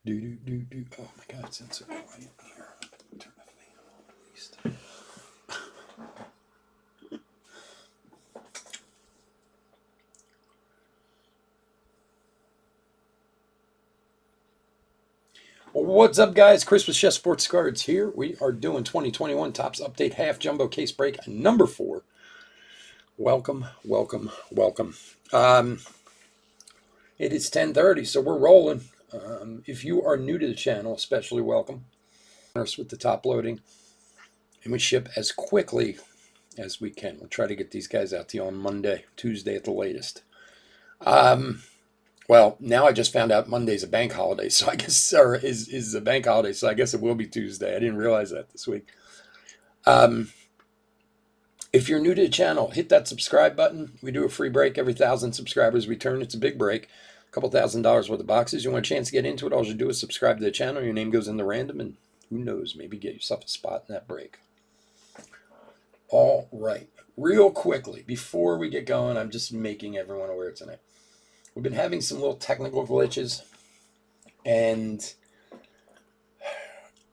Do do do do. Oh my God, it's so quiet in here. Turn the fan on at least. What's up, guys? Chris with Chef Sports Cards here. We are doing 2021 Topps Update Half Jumbo Case Break number 4. Welcome, welcome, welcome. It is 10:30, so we're rolling. If you are new to the channel, especially welcome. With the top loading, and we ship as quickly as we can. We'll try to get these guys out to you on Monday, Tuesday at the latest. Well, now I just found out Monday's a bank holiday, so I guess, or is a bank holiday, so I guess it will be Tuesday. I didn't realize that this week. If you're new to the channel, hit that subscribe button. We do a free break every 1,000 subscribers we turn. It's a big break. A couple $1,000 worth of boxes. You want a chance to get into it, all you do is subscribe to the channel. Your name goes in the random, and who knows, maybe get yourself a spot in that break. All right. Real quickly, before we get going, I'm just making everyone aware tonight. We've been having some little technical glitches, and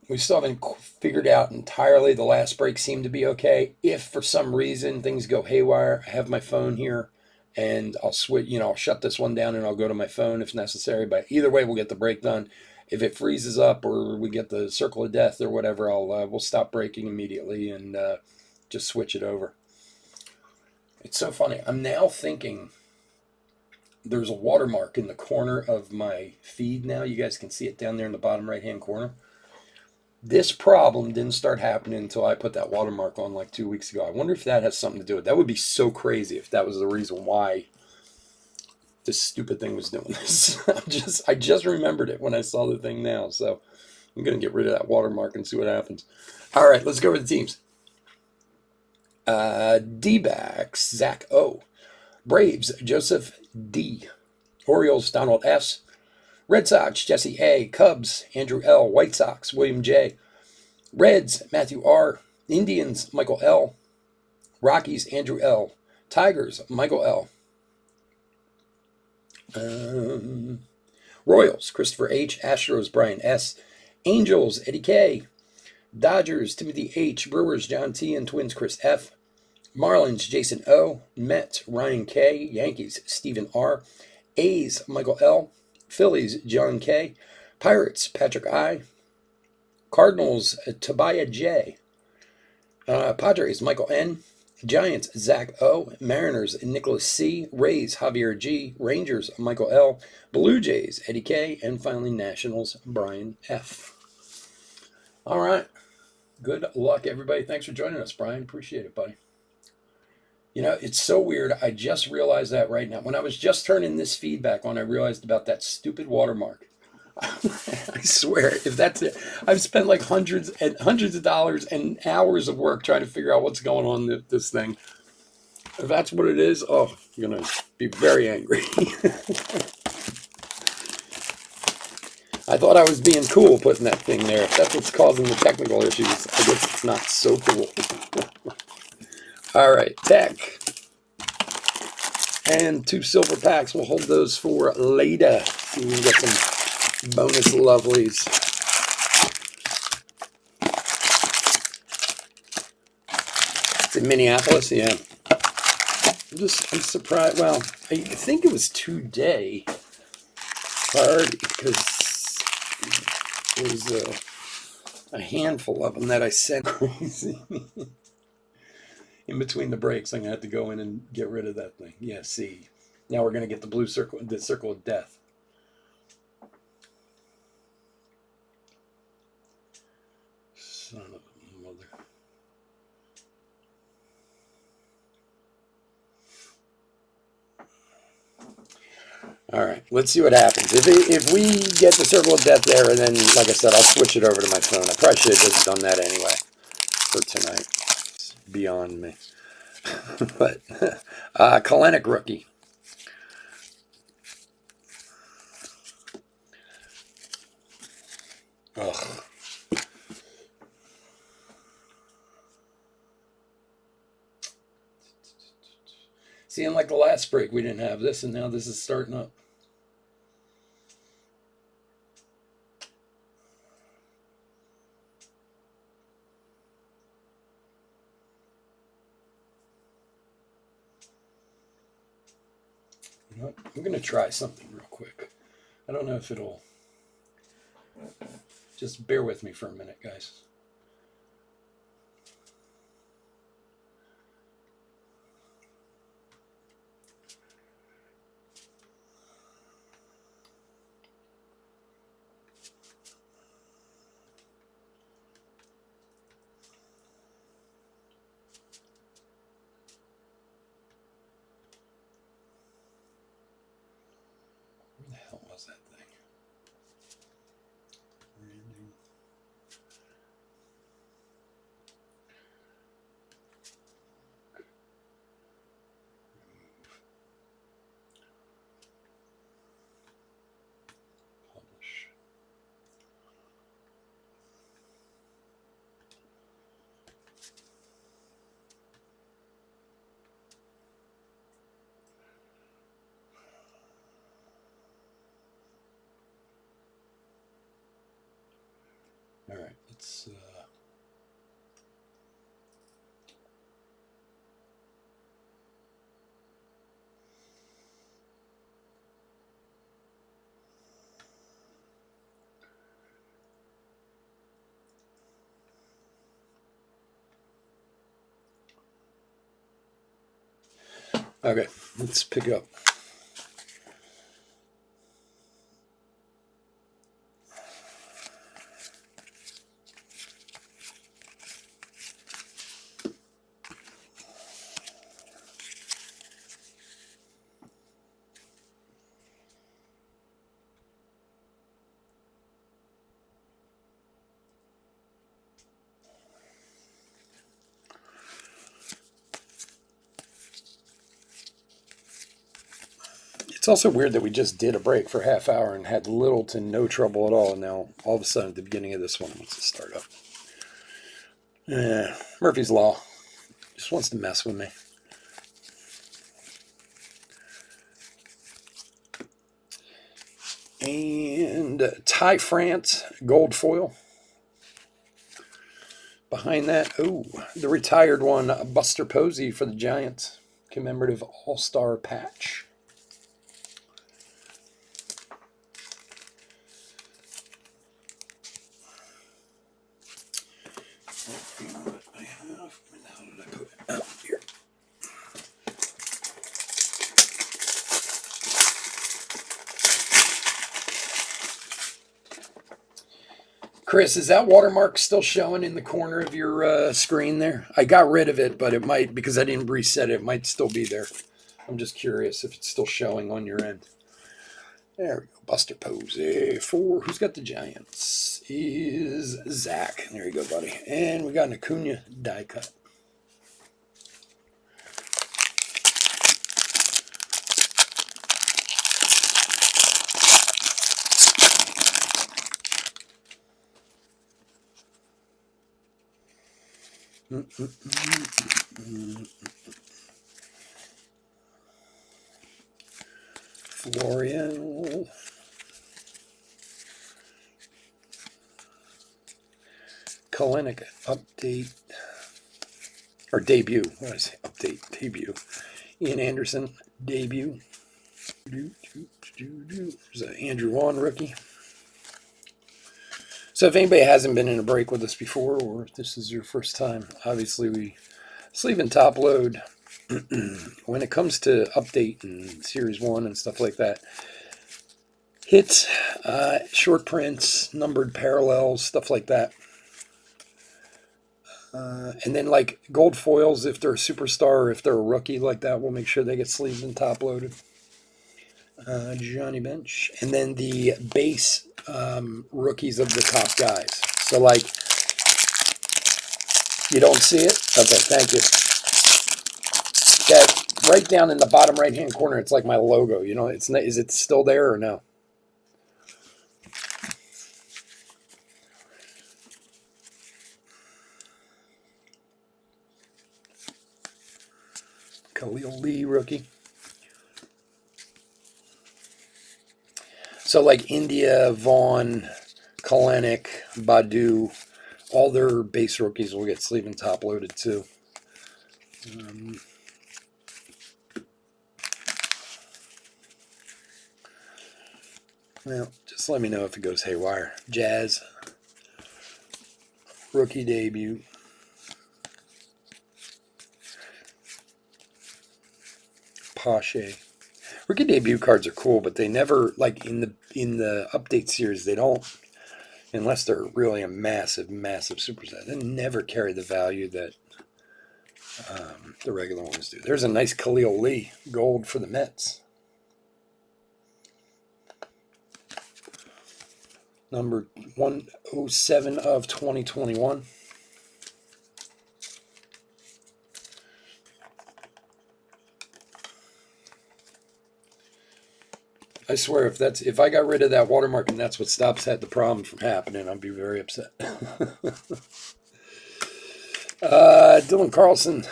we still haven't figured out entirely. The last break seemed to be okay. If for some reason things go haywire, I have my phone here, and I'll switch. I'll shut this one down and I'll go to my phone if necessary. But either way, we'll get the break done. If it freezes up or we get the circle of death or whatever, we'll stop breaking immediately and just switch it over. It's so funny. I'm now thinking there's a watermark in the corner of my feed now. You guys can see it down there in the bottom right-hand corner. This problem didn't start happening until I put that watermark on like 2 weeks ago. I wonder if that has something to do with it. That would be so crazy if that was the reason why this stupid thing was doing this. I just remembered it when I saw the thing now. So I'm going to get rid of that watermark and see what happens. All right, let's go over the teams. D-backs, Zach O. Braves, Joseph D. Orioles, Donald S. Red Sox, Jesse A. Cubs, Andrew L. White Sox, William J. Reds, Matthew R. Indians, Michael L. Rockies, Andrew L. Tigers, Michael L. Royals, Christopher H. Astros, Brian S. Angels, Eddie K. Dodgers, Timothy H. Brewers, John T. and Twins, Chris F. Marlins, Jason O. Mets, Ryan K. Yankees, Stephen R. A's, Michael L. Phillies, John K. Pirates, Patrick I. Cardinals, Tobiah J. Padres, Michael N. Giants, Zach O. Mariners, Nicholas C. Rays, Javier G. Rangers, Michael L. Blue Jays, Eddie K. And finally, Nationals, Brian F. All right. Good luck, everybody. Thanks for joining us, Brian. Appreciate it, buddy. It's so weird. I just realized that right now. When I was just turning this feedback on, I realized about that stupid watermark. I swear, if that's it, I've spent like hundreds of dollars and hours of work trying to figure out what's going on with this thing. If that's what it is, oh, I'm going to be very angry. I thought I was being cool putting that thing there. If that's what's causing the technical issues, I guess it's not so cool. All right, tech. And 2 silver packs. We'll hold those for later. See if we can get some bonus lovelies. It's in Minneapolis, yeah. I'm surprised. Well, I think it was today already because there was a handful of them that I sent crazy. In between the breaks, I'm going to have to go in and get rid of that thing. Yeah, see. Now we're going to get the blue circle, the circle of death. Son of a mother. All right, let's see what happens. If we get the circle of death there, and then, like I said, I'll switch it over to my phone. I probably should have just done that anyway for tonight. It's beyond me. But Kalenic rookie. Ugh. See, unlike the last break, we didn't have this, and now this is starting up. I'm going to try something real quick. I don't know if it'll... Just bear with me for a minute, guys. Where the hell was that thing? Branding. Publish. All right, let's... Okay, let's pick up. It's also weird that we just did a break for a half hour and had little to no trouble at all, and now all of a sudden at the beginning of this one wants to start up. Murphy's Law just wants to mess with me. And Ty France gold foil. Behind that, the retired one, Buster Posey for the Giants, commemorative all-star patch. Chris, is that watermark still showing in the corner of your screen there? I got rid of it, but it might, because I didn't reset it, might still be there. I'm just curious if it's still showing on your end. There we go. Buster Posey for, who's got the Giants? Is Zach. There you go, buddy. And we got an Acuna die cut. Florian. Kalenic update. Or debut. What did I say? Update. Debut. Ian Anderson. Debut. There's an Andrew Vaughn rookie. So if anybody hasn't been in a break with us before, or if this is your first time, obviously we sleeve and top load when it comes to update and Series 1 and stuff like that. Hits, short prints, numbered parallels, stuff like that. And then like gold foils, if they're a superstar or if they're a rookie like that, we'll make sure they get sleeved and top loaded. Johnny Bench. And then the base rookies of the top guys. So like, you don't see it? Okay, thank you. That right down in the bottom right hand corner, it's like my logo. You know, it's not, is it still there or no? Khalil Lee rookie. So like India, Vaughn, Kalenic, Badu, all their base rookies will get sleeve and top loaded too. Well, just let me know if it goes haywire. Jazz, rookie debut. Pache. Rookie debut cards are cool, but they never, like in the update series, they don't, unless they're really a massive superset, they never carry the value that the regular ones do. There's a nice Khalil Lee gold for the Mets. Number 107 of 2021. I swear, if I got rid of that watermark and that's what stops the problem from happening, I'd be very upset. Dylan Carlson,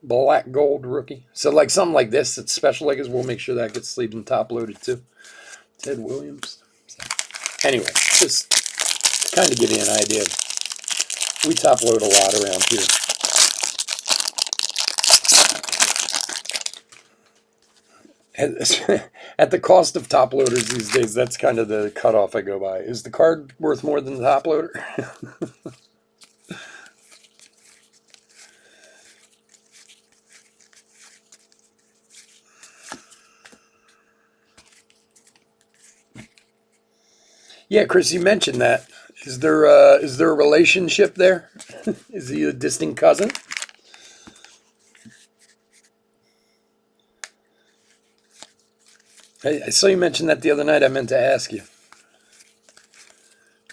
black gold rookie. So like something like this, it's special like we'll make sure that gets sleeved and top loaded too. Ted Williams. So, anyway, just kind of give you an idea. We top load a lot around here. At the cost of top loaders these days, that's kind of the cutoff I go by. Is the card worth more than the top loader? Yeah, Chris, you mentioned that. Is there a relationship there? Is he a distant cousin? I saw you mention that the other night. I meant to ask you.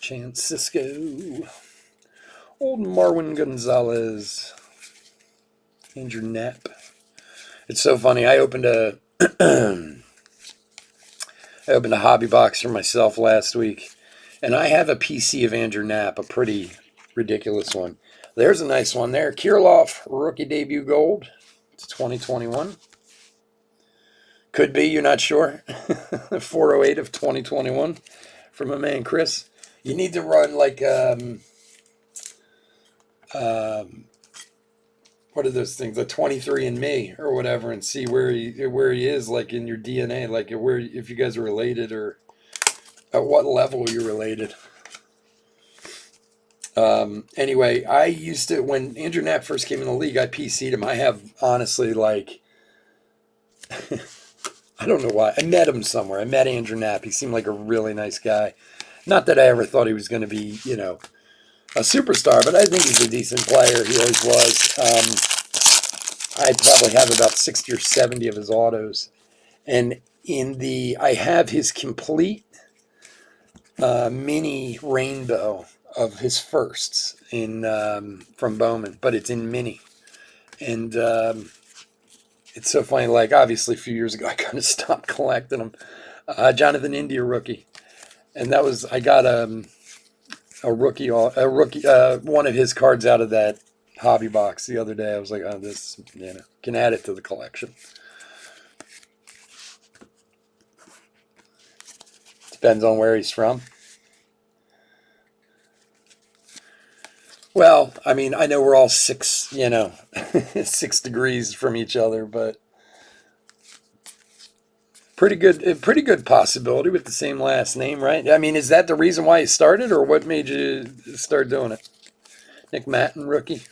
Chance Cisco. Old Marwin Gonzalez. Andrew Knapp. It's so funny. I opened a hobby box for myself last week, and I have a PC of Andrew Knapp, a pretty ridiculous one. There's a nice one there. Kirilloff, rookie debut gold. It's 2021. Could be, you're not sure. 408 of 2021 from my man Chris. You need to run like what are those things? A 23andMe or whatever, and see where he is, like in your DNA, like where if you guys are related or at what level you're related. Anyway, I used to, when Andrew Knapp first came in the league, I PC'd him. I have honestly like. I don't know why. I met him somewhere. I met Andrew Knapp. He seemed like a really nice guy. Not that I ever thought he was going to be, a superstar, but I think he's a decent player. He always was. I probably have about 60 or 70 of his autos. And I have his complete mini rainbow of his firsts from Bowman, but it's in mini. And it's so funny, like obviously a few years ago I kind of stopped collecting them. Jonathan India rookie. And that was, I got a rookie, one of his cards out of that hobby box the other day. I was like, oh, this, can add it to the collection. Depends on where he's from. Well, I mean, I know we're all 6 degrees from each other, but pretty good possibility with the same last name, right? I mean, is that the reason why you started, or what made you start doing it? Nick Matton, rookie.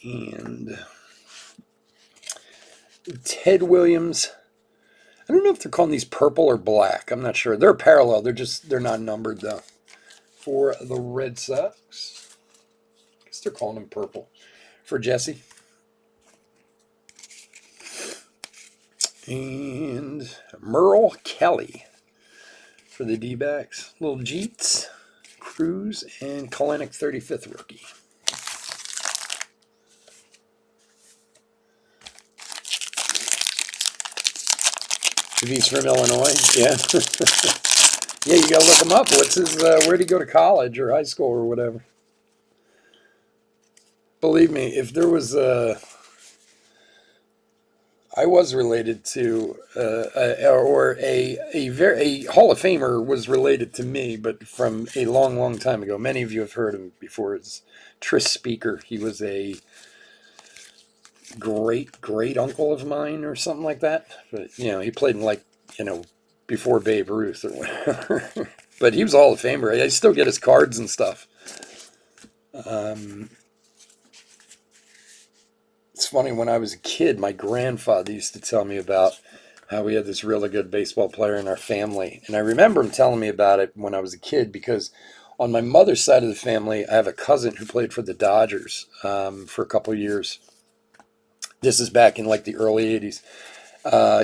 And Ted Williams. I don't know if they're calling these purple or black. I'm not sure. They're parallel. They're not numbered though. For the Red Sox, I guess they're calling them purple. For Jesse. And Merle Kelly for the D-backs. Little Jeets, Cruz, and Kalenic 35th rookie. If he's from Illinois, yeah. Yeah, you gotta look him up. What's his, where'd he go to college or high school or whatever? Believe me, if there was I was related to, or a Hall of Famer was related to me, but from a long, long time ago. Many of you have heard him before. It's Tris Speaker. He was a great uncle of mine or something like that. But he played in before Babe Ruth or whatever. But he was a Hall of Famer. I still get his cards and stuff. It's funny, when I was a kid, my grandfather used to tell me about how we had this really good baseball player in our family. And I remember him telling me about it when I was a kid, because on my mother's side of the family, I have a cousin who played for the Dodgers for a couple years. This is back in the early 80s.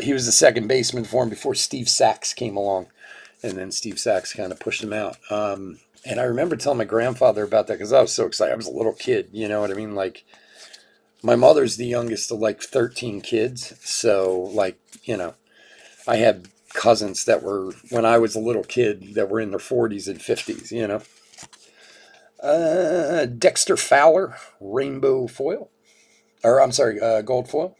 He was the second baseman for him before Steve Sachs came along. And then Steve Sachs kind of pushed him out. And I remember telling my grandfather about that because I was so excited. I was a little kid, you know what I mean? My mother's the youngest of 13 kids. So I had cousins that were, when I was a little kid, that were in their 40s and 50s, Dexter Fowler, rainbow foil. Or I'm sorry, gold foil.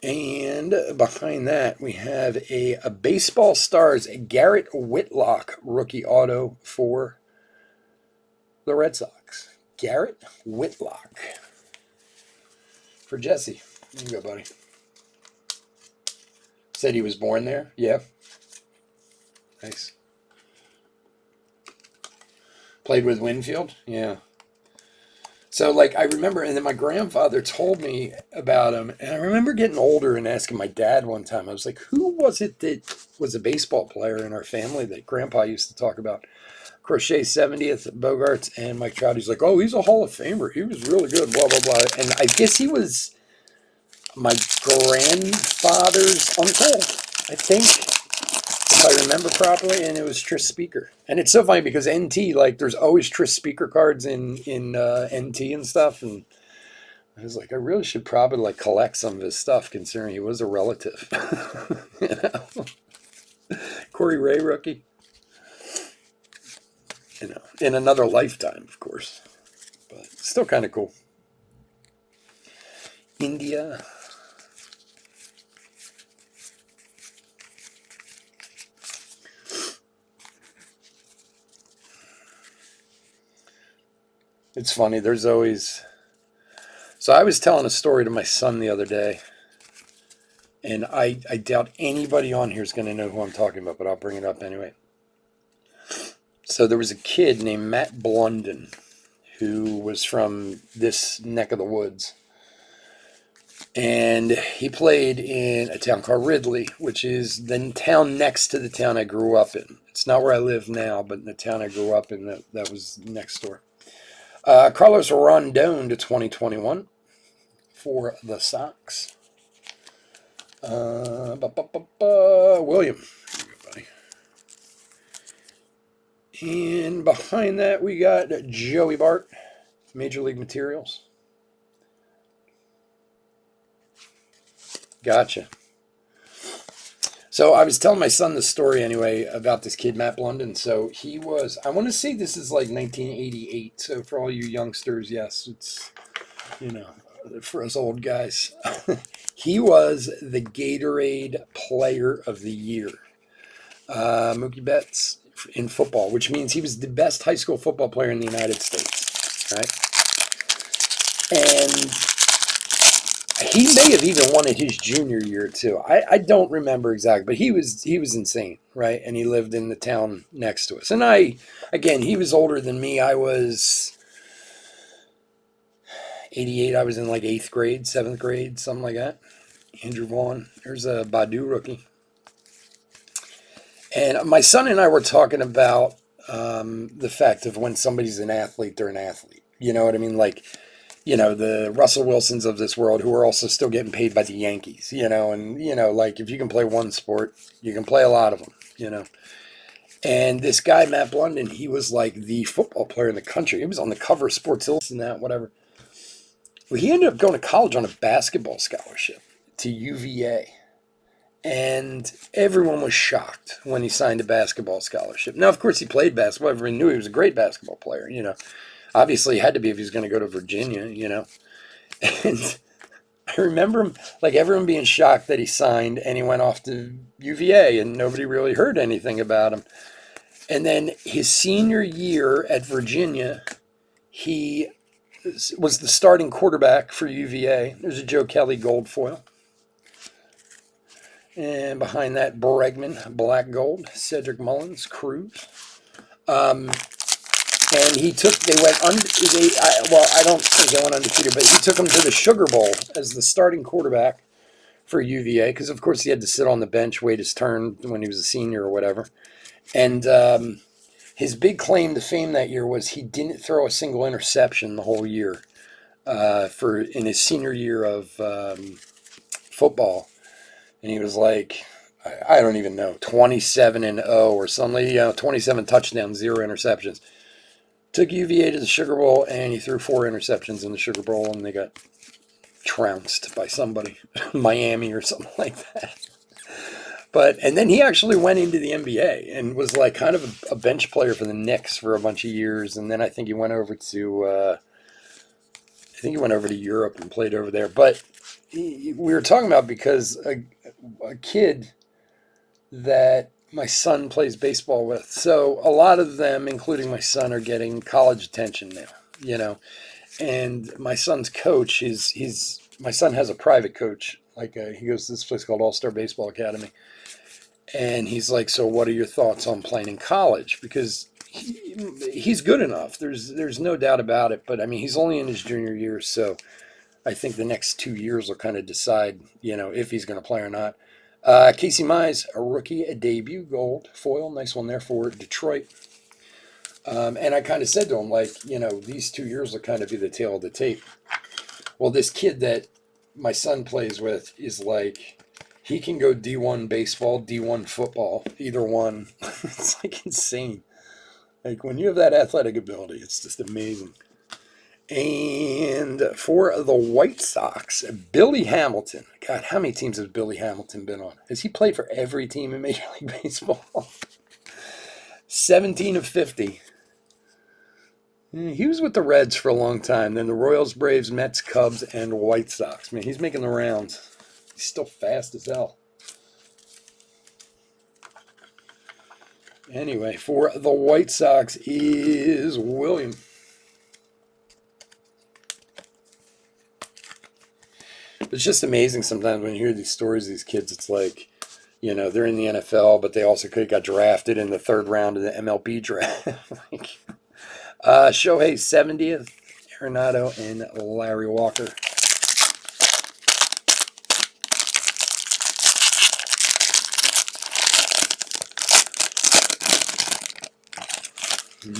And behind that, we have a Baseball Stars Garrett Whitlock rookie auto for the Red Sox. Garrett Whitlock. For Jesse. There you go, buddy. Said he was born there? Yeah. Nice. Played with Winfield? Yeah. So, I remember, and then my grandfather told me about him, and I remember getting older and asking my dad one time, I was like, who was it that was a baseball player in our family that Grandpa used to talk about? Crochet 70th, Bogarts, and Mike Trout. He's like, oh, he's a Hall of Famer. He was really good, blah, blah, blah. And I guess he was my grandfather's uncle, I think, if I remember properly, and it was Tris Speaker. And it's so funny because NT, there's always Tris Speaker cards in NT and stuff, and I was like, I really should probably collect some of his stuff, considering he was a relative. Corey Ray rookie. In another lifetime, of course, but still kind of cool. India. It's funny, there's always... So I was telling a story to my son the other day, and I doubt anybody on here is going to know who I'm talking about, but I'll bring it up anyway. So there was a kid named Matt Blunden who was from this neck of the woods. And he played in a town called Ridley, which is the town next to the town I grew up in. It's not where I live now, but in the town I grew up in, that was next door. Carlos Rondon to 2021 for the Sox. William. And behind that, we got Joey Bart, Major League Materials. Gotcha. So I was telling my son the story anyway about this kid, Matt Blunden. So he was, I want to say this is 1988. So for all you youngsters, yes, it's, for us old guys. He was the Gatorade Player of the Year. Mookie Betts in football, which means he was the best high school football player in the United States, right? And he may have even won it his junior year too. I don't remember exactly, but he was insane, right? And he lived in the town next to us. And he was older than me. I was 88. I was in 8th grade, 7th grade, something like that. Andrew Vaughn. There's a Badu rookie. And my son and I were talking about the fact of when somebody's an athlete, they're an athlete. You know what I mean? The Russell Wilsons of this world who are also still getting paid by the Yankees, and, if you can play one sport, you can play a lot of them, And this guy, Matt Blunden, he was the football player in the country. He was on the cover of Sports Illustrated and that, whatever. Well, he ended up going to college on a basketball scholarship to UVA. And everyone was shocked when he signed a basketball scholarship. Now, of course, he played basketball. Everyone knew he was a great basketball player, Obviously, he had to be if he was going to go to Virginia, And I remember him, everyone being shocked that he signed, and he went off to UVA, and nobody really heard anything about him. And then his senior year at Virginia, he was the starting quarterback for UVA. There's a Joe Kelly gold foil. And behind that, Bregman, black gold. Cedric Mullins, Cruz. And they went, I don't think they went undefeated, but he took them to the Sugar Bowl as the starting quarterback for UVA, because of course he had to sit on the bench, wait his turn when he was a senior or whatever. And his big claim to fame that year was he didn't throw a single interception the whole year in his senior year of football. And he was like, I don't even know, 27-0 or something, 27 touchdowns, 0 interceptions. Took UVA to the Sugar Bowl, and he threw 4 interceptions in the Sugar Bowl, and they got trounced by somebody, Miami or something like that. And then he actually went into the NBA and was like kind of a bench player for the Knicks for a bunch of years, and then I think he went over to Europe and played over there. But we were talking about because a kid that my son plays baseball with. So a lot of them, including my son, are getting college attention now, And my son's coach, my son has a private coach. He goes to this place called All-Star Baseball Academy. And he's like, so what are your thoughts on playing in college? Because he's good enough. There's no doubt about it. But, I mean, he's only in his junior year, so I think the next 2 years will kind of decide, if he's going to play or not. Casey Mize, a rookie, a debut, gold foil. Nice one there for Detroit. And I kind of said to him, these 2 years will kind of be the tail of the tape. Well, this kid that my son plays with is like, he can go D1 baseball, D1 football, either one. It's like insane. Like when you have that athletic ability, it's just amazing. And for the White Sox, Billy Hamilton. God, how many teams has Billy Hamilton been on? Has he played for every team in Major League Baseball? 17 of 50. He was with the Reds for a long time. Then the Royals, Braves, Mets, Cubs, and White Sox. Man, he's making the rounds. He's still fast as hell. Anyway, for the White Sox is William. It's just amazing sometimes when you hear these stories of these kids. It's like, they're in the NFL, but they also could have got drafted in the 3rd round of the MLB draft. Shohei 70th, Arenado, and Larry Walker.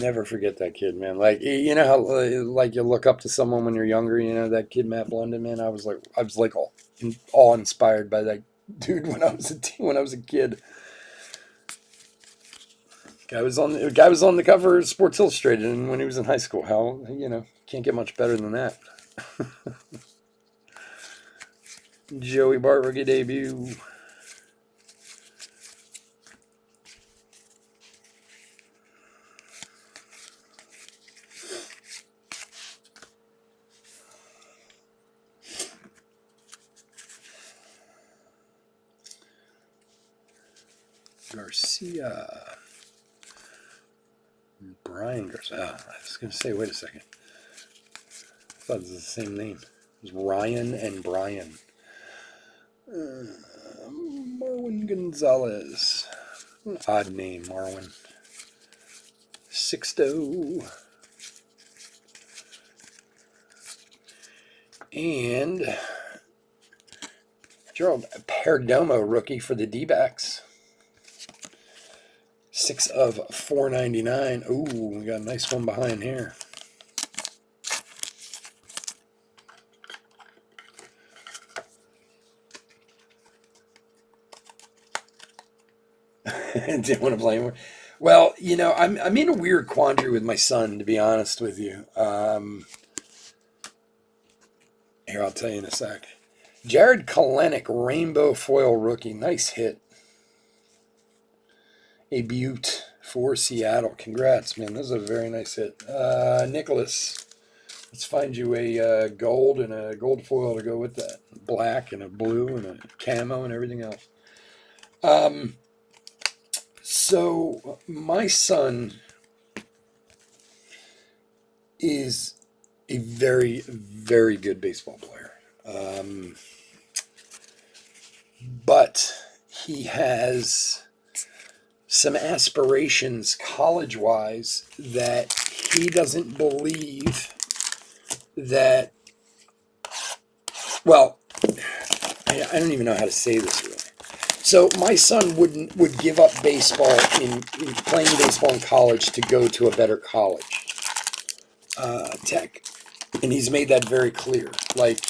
Never forget that kid, man. Like, how like you look up to someone when you're younger. That kid Matt Blunden, man. I was awe inspired by that dude when I was a kid. Guy was on the cover of Sports Illustrated, and when he was in high school, how can't get much better than that. Joey Bart rookie debut. Garcia. Brian Garcia. I was going to say, wait a second. I thought it was the same name. It was Ryan and Brian. Marwin Gonzalez. Odd name, Marwin. Sixto. And Gerald Perdomo, rookie for the D-backs. 6 of 499. Ooh, we got a nice one behind here. Didn't want to play more. Well, I'm in a weird quandary with my son, to be honest with you. Here, I'll tell you in a sec. Jared Kelenic, rainbow foil rookie. Nice hit. A beaut for Seattle. Congrats, man. This is a very nice hit. Nicholas, let's find you a gold and a gold foil to go with that. Black and a blue and a camo and everything else. So my son is a very, very good baseball player. But he has some aspirations college-wise that he doesn't believe that, well, I don't even know how to say this really. So my son would give up baseball in playing baseball in college to go to a better college, Tech, and he's made that very clear. Like,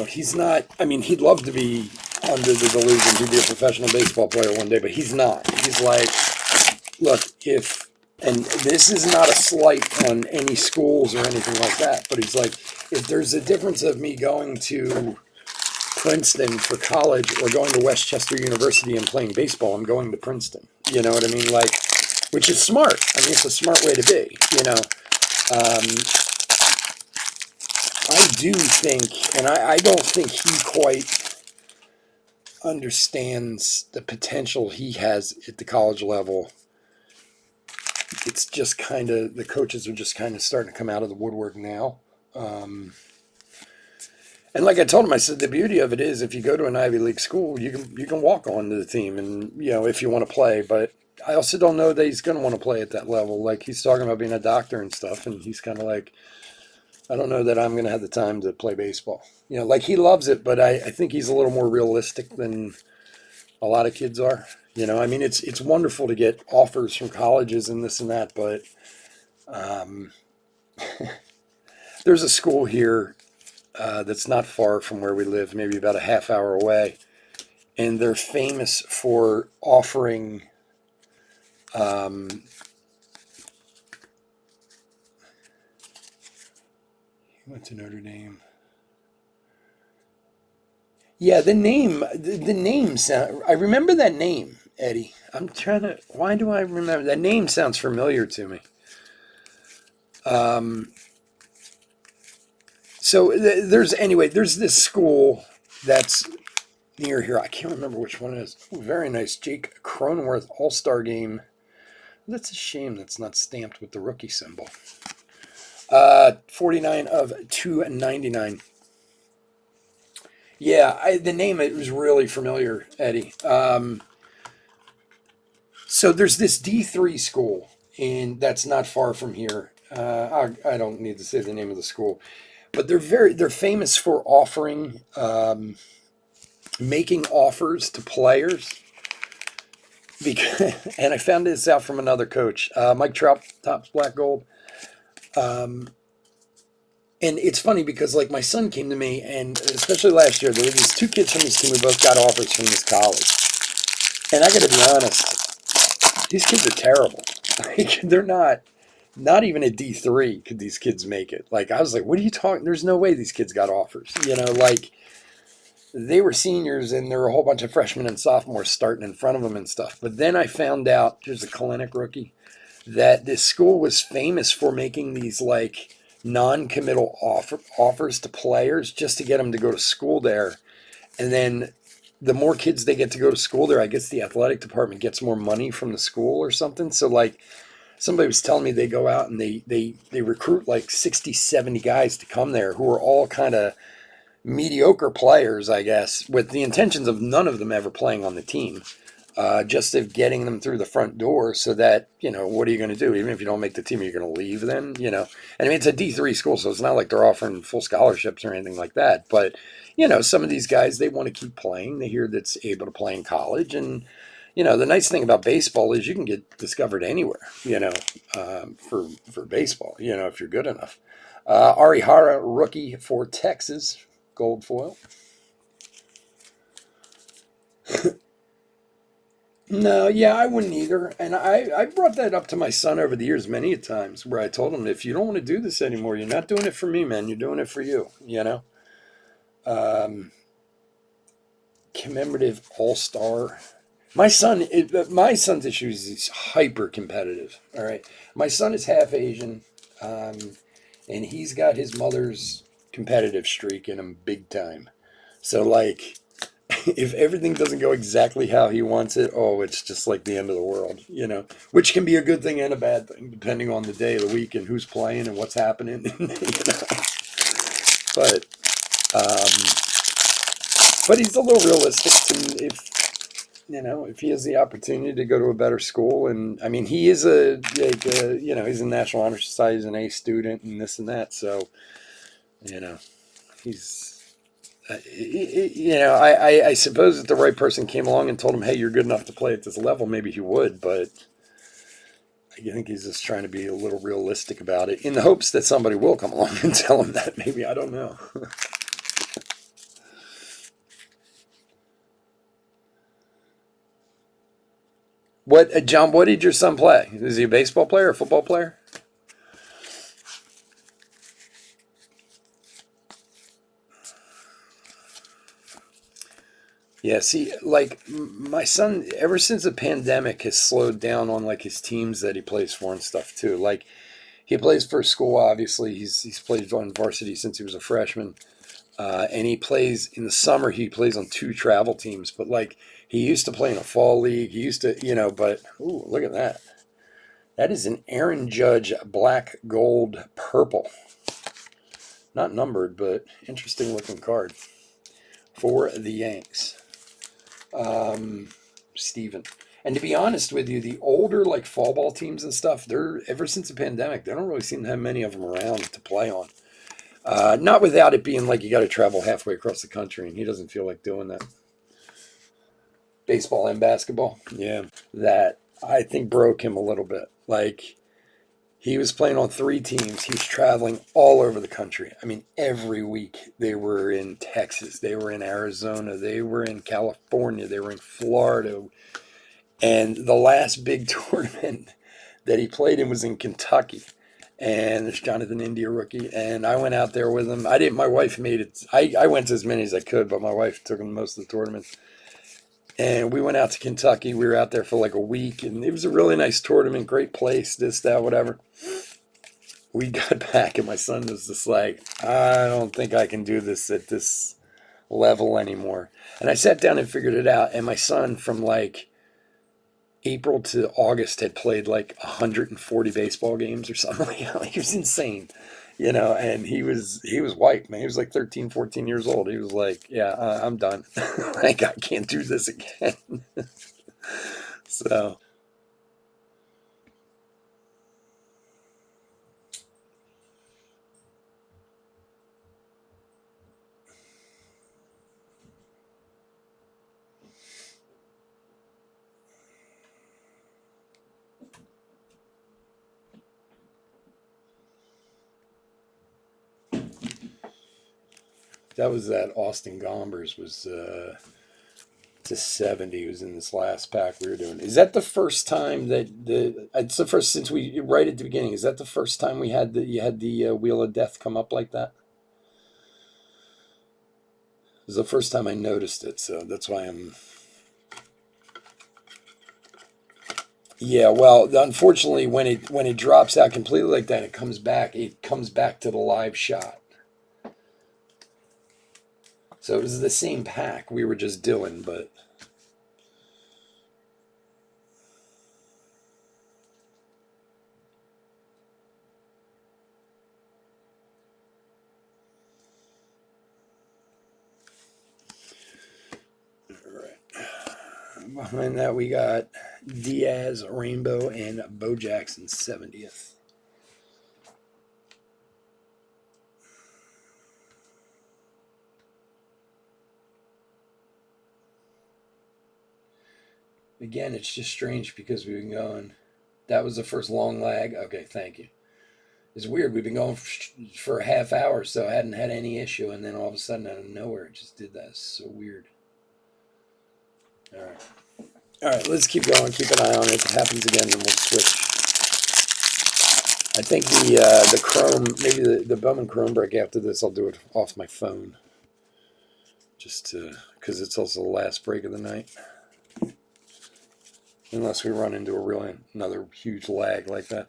he's not. I mean, he'd love to be under the delusion to be a professional baseball player one day, but he's not. He's like, look, and this is not a slight on any schools or anything like that, but he's like, if there's a difference of me going to Princeton for college or going to Westchester University and playing baseball, I'm going to Princeton. You know what I mean? Like, which is smart. I mean, it's a smart way to be, I do think, and I don't think he quite understands the potential he has at the college level. It's just kind of, the coaches are just kind of starting to come out of the woodwork now. And like I told him, I said, the beauty of it is if you go to an Ivy League school, you can walk onto the team and, if you want to play. But I also don't know that he's going to want to play at that level. Like, he's talking about being a doctor and stuff, and he's kind of like, I don't know that I'm going to have the time to play baseball. Like, he loves it, but I think he's a little more realistic than a lot of kids are. I mean, it's wonderful to get offers from colleges and this and that, but there's a school here that's not far from where we live, maybe about a half hour away, and they're famous for offering he went to Notre Dame. Yeah, the name sound. I remember that name, Eddie. I'm trying to. Why do I remember that name? Sounds familiar to me. So there's this school that's near here. I can't remember which one it is. Ooh, very nice, Jake Cronenworth All-Star Game. That's a shame that's not stamped with the rookie symbol. 49 of 299. Yeah, the name, it was really familiar, Eddie. So there's this D3 school, and that's not far from here. I don't need to say the name of the school, but they're famous for offering, making offers to players. And I found this out from another coach, Mike Trout, Topps Black Gold. And it's funny because, like, my son came to me, and especially last year, there were these two kids from this team who both got offers from this college. And I got to be honest, these kids are terrible. Like, they're not even a D3 could these kids make it. Like, I was like, what are you talking? There's no way these kids got offers. Like, they were seniors, and there were a whole bunch of freshmen and sophomores starting in front of them and stuff. But then I found out, here's a Kalenic rookie, that this school was famous for making these, like, non-committal offers to players just to get them to go to school there. And then the more kids they get to go to school there, I guess the athletic department gets more money from the school or something. So, like, somebody was telling me they go out and they recruit like 60, 70 guys to come there who are all kind of mediocre players, I guess, with the intentions of none of them ever playing on the team. Just of getting them through the front door so that, what are you going to do? Even if you don't make the team, you're going to leave then, And I mean, it's a D3 school, so it's not like they're offering full scholarships or anything like that. But, some of these guys, they want to keep playing. They hear that's able to play in college. And, the nice thing about baseball is you can get discovered anywhere, for baseball, if you're good enough. Arihara, rookie for Texas, gold foil. No, yeah, I wouldn't either. And I brought that up to my son over the years many times where I told him, if you don't want to do this anymore, you're not doing it for me, man. You're doing it for you, Commemorative All-Star. My son's issue is he's hyper competitive. All right. My son is half Asian, and he's got his mother's competitive streak in him big time. So, like, if everything doesn't go exactly how he wants it, oh, it's just like the end of the world, which can be a good thing and a bad thing, depending on the day of the week and who's playing and what's happening. But, but he's a little realistic. And if he has the opportunity to go to a better school, and I mean, he is he's a National Honor Society, he's an A student and this and that. So, he's, I suppose if the right person came along and told him, hey, you're good enough to play at this level, maybe he would, but I think he's just trying to be a little realistic about it in the hopes that somebody will come along and tell him that. Maybe, I don't know. John, what did your son play? Is he a baseball player or a football player? Yeah, see, like my son, ever since the pandemic, has slowed down on like his teams that he plays for and stuff too. Like he plays for school, obviously. He's played on varsity since he was a freshman, and he plays in the summer. He plays on 2 travel teams, but like he used to play in a fall league. He used to, but ooh, look at that. That is an Aaron Judge black, gold, purple. Not numbered, but interesting looking card for the Yanks. Steven. And to be honest with you, the older like fall ball teams and stuff, they're ever since the pandemic, they don't really seem to have many of them around to play on. Not without it being like you got to travel halfway across the country, and he doesn't feel like doing that. Baseball and basketball, yeah, that I think broke him a little bit. Like he was playing on 3 teams. He was traveling all over the country. I mean, every week they were in Texas, they were in Arizona, they were in California, they were in Florida. And the last big tournament that he played in was in Kentucky. And there's Jonathan India, rookie. And I went out there with him. I didn't, my wife made it. I went to as many as I could, but my wife took him most of the tournaments. And we went out to Kentucky. We were out there for like a week. And it was a really nice tournament, great place, this, that, whatever. We got back and my son was just like, I don't think I can do this at this level anymore. And I sat down and figured it out. And my son, from like April to August, had played like 140 baseball games or something like that. Like, it was insane, and he was white, man. He was like 13, 14 years old. He was like, yeah, I'm done. Like, I can't do this again. So that was that Austin Gombers was to 70. Was in this last pack we were doing. Is that the first time that it's the first since we right at the beginning? Is that the first time we had you had the Wheel of Death come up like that? It was the first time I noticed it, so that's why I'm. Yeah, well, unfortunately, when it drops out completely like that, it comes back. It comes back to the live shot. So it was the same pack we were just doing, but. Behind that, we got Diaz, Rainbow, and Bo Jackson 70th. Again, it's just strange because we've been going. That was the first long lag. Okay, thank you. It's weird. We've been going for a half hour, so I hadn't had any issue, and then all of a sudden, out of nowhere, it just did that. It's so weird. All right. All right, let's keep going. Keep an eye on it. If it happens again, then we'll switch. I think the Chrome, maybe the Bowman Chrome break after this, I'll do it off my phone. Just because it's also the last break of the night. Unless we run into another huge lag like that.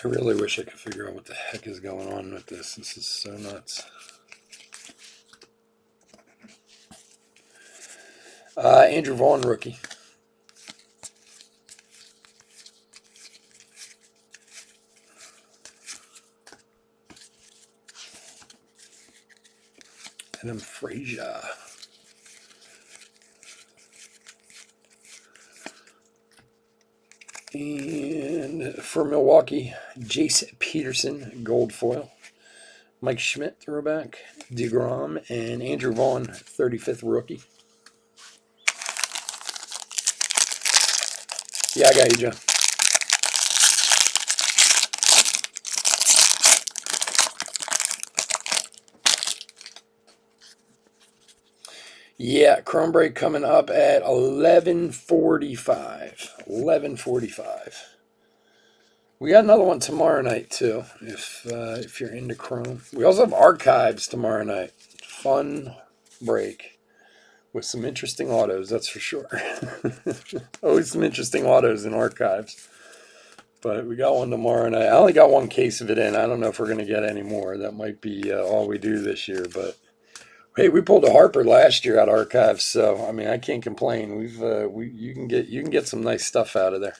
I really wish I could figure out what the heck is going on with this. This is so nuts. Andrew Vaughn, rookie. Adam Frazier. And for Milwaukee, Jace Peterson, gold foil. Mike Schmidt, throwback. DeGrom and Andrew Vaughn, 35th rookie. Yeah, I got you, Joe. Yeah, Chrome Break coming up at 11:45. 11:45. We got another one tomorrow night too, if you're into Chrome. We also have archives tomorrow night. Fun break with some interesting autos, that's for sure. Always some interesting autos in archives. But we got one tomorrow night. I only got one case of it in. I don't know if we're going to get any more. That might be all we do this year. But hey, we pulled a Harper last year out of archives, so I mean I can't complain. You can get some nice stuff out of there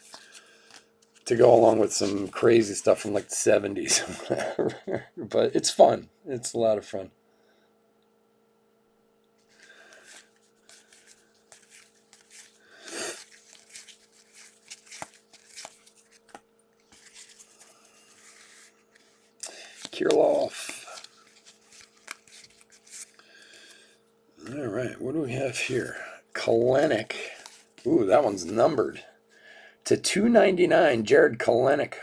to go along with some crazy stuff from like the 70s. But it's fun. It's a lot of fun. Kirilov. All right, what do we have here? Kalenic. Ooh, that one's numbered to 299. Jared Kalenic,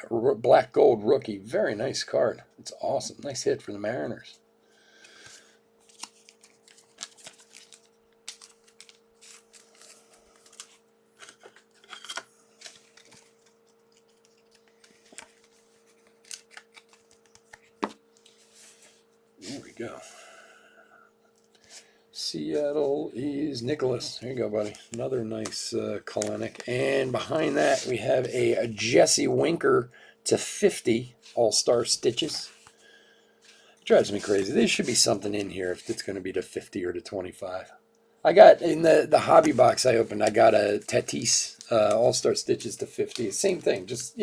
black gold rookie. Very nice card. It's awesome. Nice hit for the Mariners. There we go. Seattle is Nicholas. There you go, buddy. Another nice Kalenic. And behind that, we have a Jesse Winker to 50 All-Star Stitches. Drives me crazy. There should be something in here if it's going to be to 50 or to 25. I got, in the hobby box I opened, I got a Tatis All-Star Stitches to 50. Same thing, just,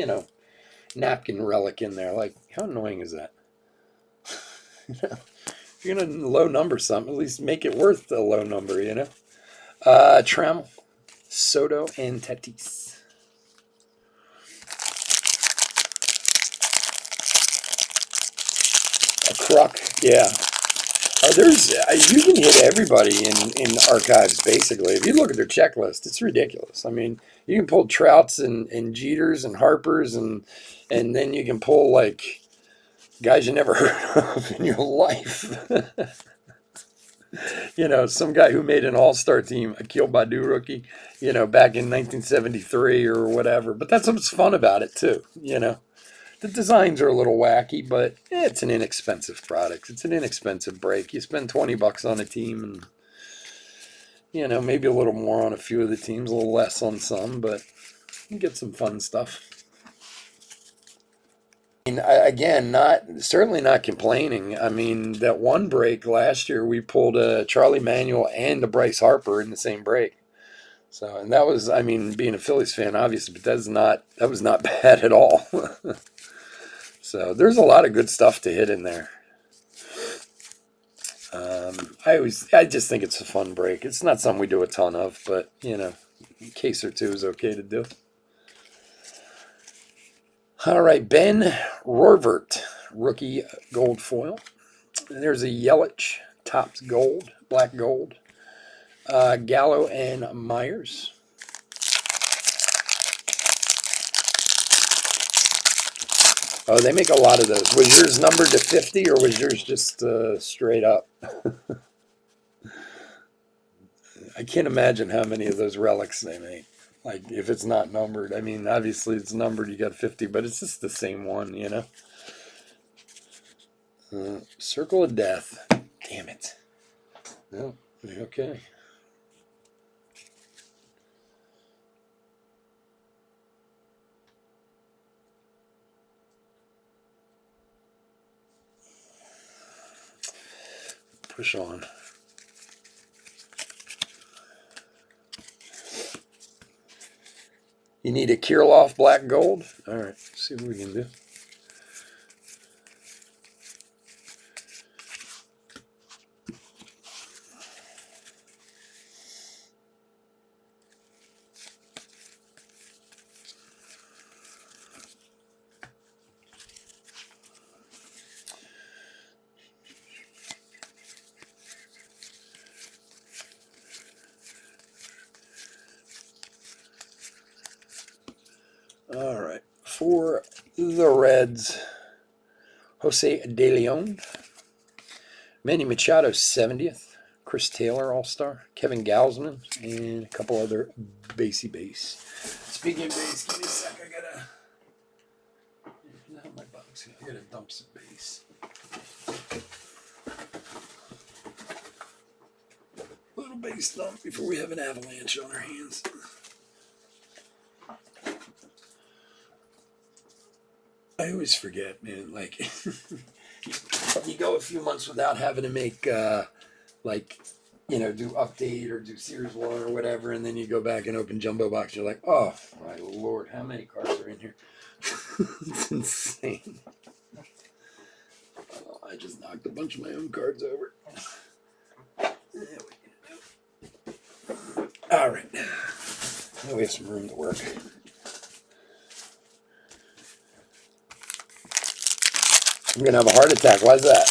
napkin relic in there. Like, how annoying is that? If you're going to low number something, at least make it worth a low number, Trammell, Soto, and Tatis. A Kruk, yeah. You can hit everybody in archives, basically. If you look at their checklist, it's ridiculous. I mean, you can pull Trouts and Jeters and Harpers, and then you can pull, like, guys you never heard of in your life. Some guy who made an all-star team, Akil Baddoo rookie, back in 1973 or whatever. But that's what's fun about it, too, The designs are a little wacky, but it's an inexpensive product. It's an inexpensive break. You spend $20 on a team and, maybe a little more on a few of the teams, a little less on some, but you get some fun stuff. Again, certainly not complaining. I mean, that one break last year, we pulled a Charlie Manuel and a Bryce Harper in the same break. So, and that was, I mean, being a Phillies fan, obviously, but that was not bad at all. So there's a lot of good stuff to hit in there. I just think it's a fun break. It's not something we do a ton of, but a case or two is okay to do. All right, Ben Roervert, rookie gold foil. And there's a Yelich, Topps gold, black gold. Gallo and Myers. Oh, they make a lot of those. Was yours numbered to 50 or was yours just straight up? I can't imagine how many of those relics they make. Like, if it's not numbered. I mean, obviously it's numbered, you got 50, but it's just the same one, Circle of Death. Damn it. No, okay. Push on. You need a Kirilov black gold? All right, let's see what we can do. All right, for the Reds, Jose De Leon, Manny Machado 70th, Chris Taylor All-Star, Kevin Gausman, and a couple other basey base. Speaking of base, give me a sec. I gotta. Not my box. I gotta dump some base. Little base dump before we have an avalanche on our hands. I always forget, man. Like, you go a few months without having to make, like, you know, do update or do Series 1 or whatever, and then you go back and open Jumbo Box. You're like, oh, my Lord, how many cards are in here? It's insane. Oh, I just knocked a bunch of my own cards over. All right. Now we have some room to work. I'm going to have a heart attack. Why is that?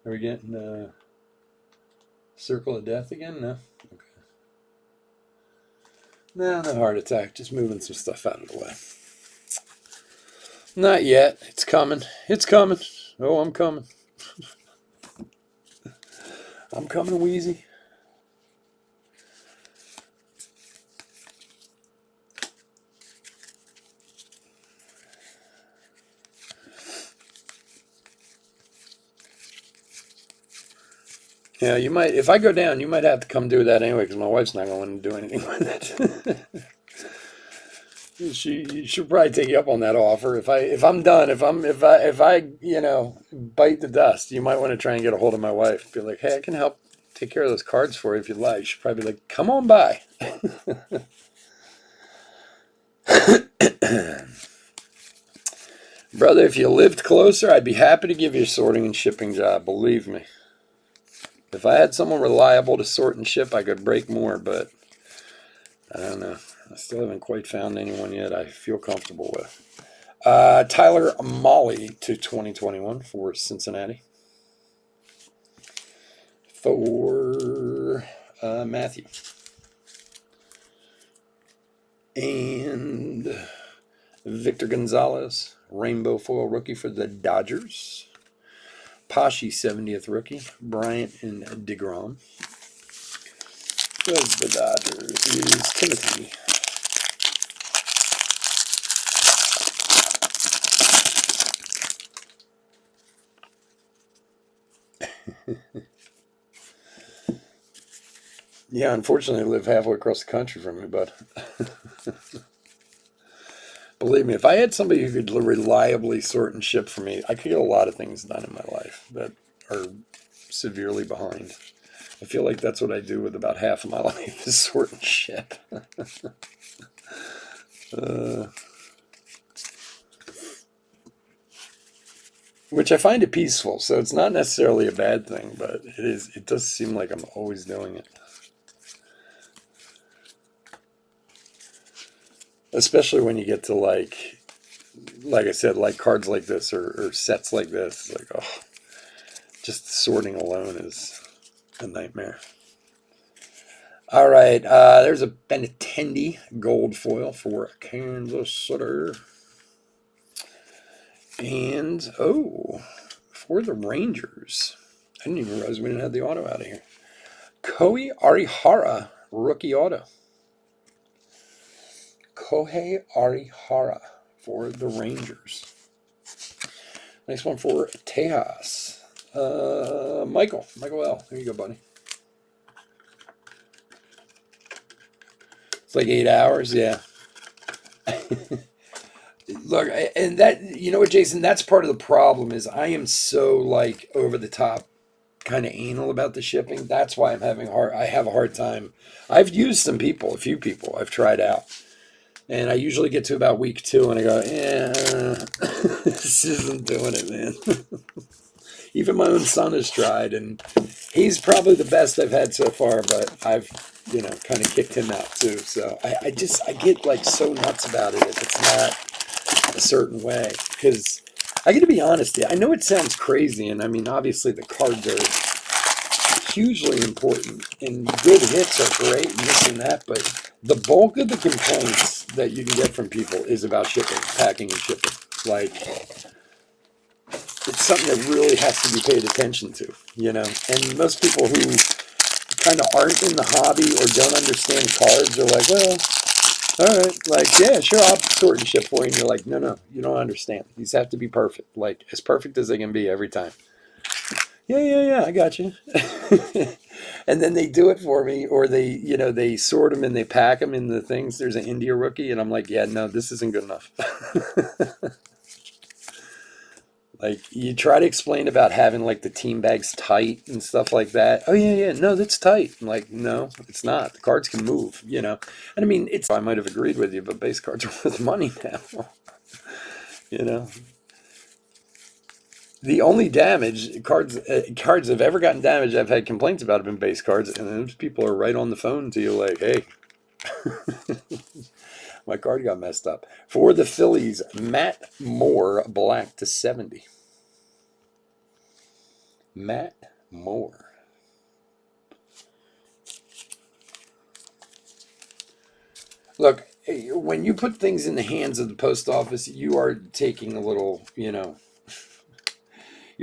Are we getting Circle of Death again? No? Okay. No heart attack. Just moving some stuff out of the way. Not yet. It's coming. It's coming. Oh, I'm coming. I'm coming, Wheezy. Yeah, you might. If I go down, you might have to come do that anyway, because my wife's not going to do anything with it. She'll probably take you up on that offer. If I'm done, if I you know, bite the dust, you might want to try and get a hold of my wife. Be like, hey, I can help take care of those cards for you if you'd like. She'll probably be like, come on by. Brother, if you lived closer, I'd be happy to give you a sorting and shipping job. Believe me. If I had someone reliable to sort and ship, I could break more, but I don't know. I still haven't quite found anyone yet I feel comfortable with. Tyler Molly to 2021 for Cincinnati. For Matthew. And Victor Gonzalez, rainbow foil rookie for the Dodgers. Pashi, 70th rookie. Bryant and DeGrom. Of the Dodgers is Timothy. Yeah, unfortunately, I live halfway across the country from me, but believe me, if I had somebody who could reliably sort and ship for me, I could get a lot of things done in my life that are severely behind. I feel like that's what I do with about half of my life is sort and ship. Which I find it peaceful, so it's not necessarily a bad thing, but it does seem like I'm always doing it. Especially when you get to like I said, like cards like this or sets like this. It's like, oh, just sorting alone is a nightmare. All right, there's a Benintendi gold foil for Kansas City. And, oh, for the Rangers. I didn't even realize we didn't have the auto out of here. Kohei Arihara, rookie auto. Kohei Arihara for the Rangers. Next one for Tejas. Michael L. There you go, buddy. It's like 8 hours, yeah. Look, and that, you know what, Jason, that's part of the problem is I am so like over the top kind of anal about the shipping. That's why I have a hard time. I've used some people, a few people I've tried out. And I usually get to about week 2 and I go, yeah, this isn't doing it, man. Even my own son has tried, and he's probably the best I've had so far, but I've, kind of kicked him out too. So I get like so nuts about it if it's not a certain way. Because I got to be honest, I know it sounds crazy, and I mean, obviously the cards are hugely important, and good hits are great, and this and that, but the bulk of the complaints that you can get from people is about shipping, packing and shipping. Like, it's something that really has to be paid attention to. And most people who kind of aren't in the hobby or don't understand cards are like, well, all right, like, yeah, sure, I'll sort and ship for you. And you're like, no, you don't understand. These have to be perfect, like as perfect as they can be every time. Yeah, I got you. And then they do it for me, or they sort them and they pack them in the things. There's an India rookie, and I'm like, yeah, no, this isn't good enough. Like, you try to explain about having like the team bags tight and stuff like that. Oh yeah, no, that's tight. I'm like, no, it's not. The cards can move. And I mean, I might have agreed with you, but base cards are worth money now. you know. The only damage cards have ever gotten damaged I've had complaints about have been base cards, and those people are right on the phone to you like, hey, my card got messed up. For the Phillies, Matt Moore, black to 70. Matt Moore. Look, when you put things in the hands of the post office, you are taking a little, you're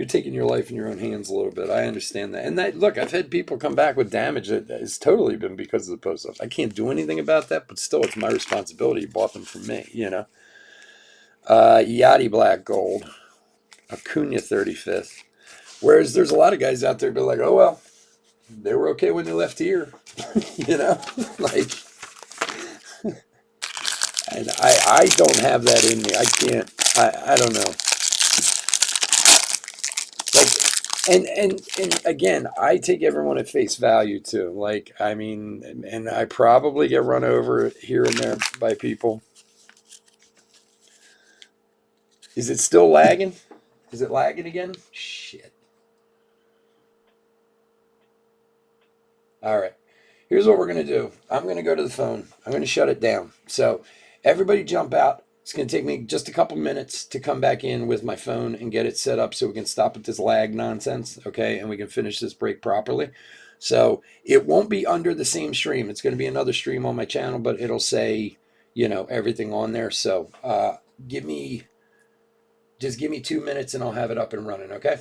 taking your life in your own hands a little bit. I understand that. And look, I've had people come back with damage that has totally been because of the post office. I can't do anything about that, but still, it's my responsibility. You bought them from me. Yachty Black Gold, Acuna 35th. Whereas there's a lot of guys out there be like, oh, well, they were okay when they left here. Like, and I don't have that in me. I can't, I don't know. Like, and again, I take everyone at face value too. Like, I mean, and I probably get run over here and there by people. Is it still lagging? Is it lagging again? Shit. All right. Here's what we're going to do. I'm going to go to the phone. I'm going to shut it down. So everybody jump out. It's going to take me just a couple minutes to come back in with my phone and get it set up so we can stop with this lag nonsense, okay? And we can finish this break properly. So it won't be under the same stream. It's going to be another stream on my channel, but it'll say, everything on there. So just give me 2 minutes and I'll have it up and running, okay?